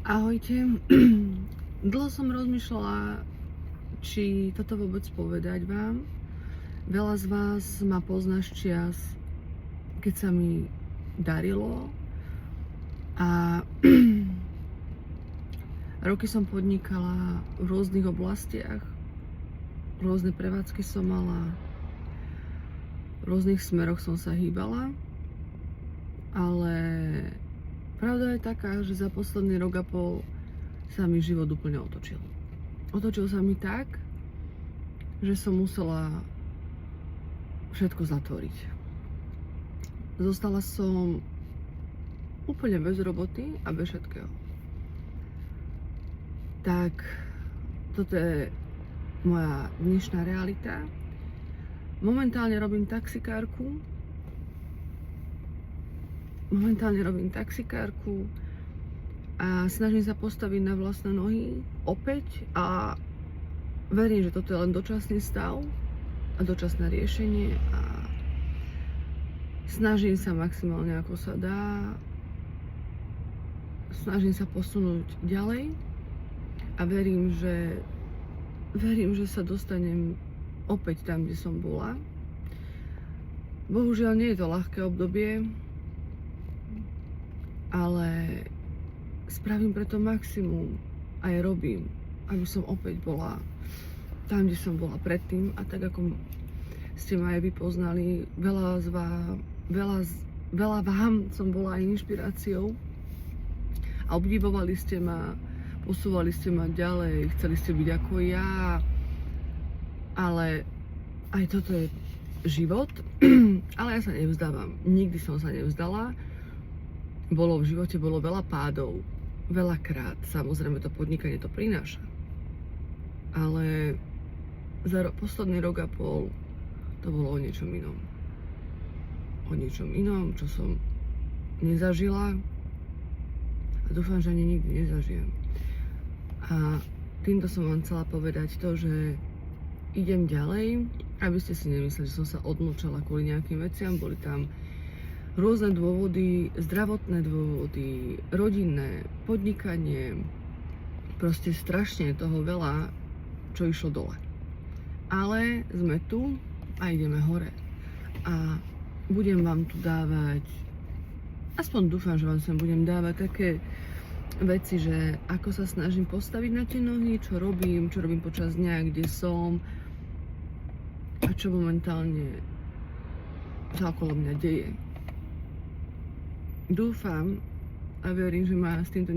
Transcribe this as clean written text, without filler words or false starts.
Ahojte. Dlho som rozmýšľala, či toto vôbec povedať vám. Veľa z vás ma pozná z čias, keď sa mi darilo a roky som podnikala v rôznych oblastiach, rôzne prevádzky som mala, v rôznych smeroch som sa hýbala, ale pravda je taká, že za posledný rok a pol sa mi život úplne otočil. Otočil sa mi tak, že som musela všetko zatvoriť. Zostala som úplne bez roboty a bez všetkého. Tak toto je moja dnešná realita. Momentálne robím taxikárku a snažím sa postaviť na vlastné nohy opäť a verím, že toto je len dočasný stav a dočasné riešenie a snažím sa maximálne ako sa dá, snažím sa posunúť ďalej a verím, že sa dostanem opäť tam, kde som bola. Bohužiaľ nie je to ľahké obdobie, ale spravím preto maximum, aj robím, aby som opäť bola tam, kde som bola predtým. A tak ako ste ma aj vy poznali, veľa vám som bola aj inšpiráciou a obdivovali ste ma, posúvali ste ma ďalej, chceli ste byť ako ja, ale aj toto je život, ale ja sa nevzdávam, nikdy som sa nevzdala. V živote bolo veľa pádov, veľakrát, samozrejme to podnikanie to prináša. Ale za posledný rok a pol to bolo o niečom inom. O niečom inom, čo som nezažila a dúfam, že ani nikdy nezažijem. A týmto som vám chcela povedať to, že idem ďalej, aby ste si nemysleli, že som sa odmlčala kvôli nejakým veciam, boli tam rôzne dôvody, zdravotné dôvody, rodinné, podnikanie, proste strašne toho veľa, čo išlo dole. Ale sme tu a ideme hore. A budem vám tu dávať, aspoň dúfam, že vám sem budem dávať také veci, že ako sa snažím postaviť na tie nohy, čo robím počas dňa, kde som a čo momentálne sa okolo mňa deje. Dúfam a verím, že ma s týmto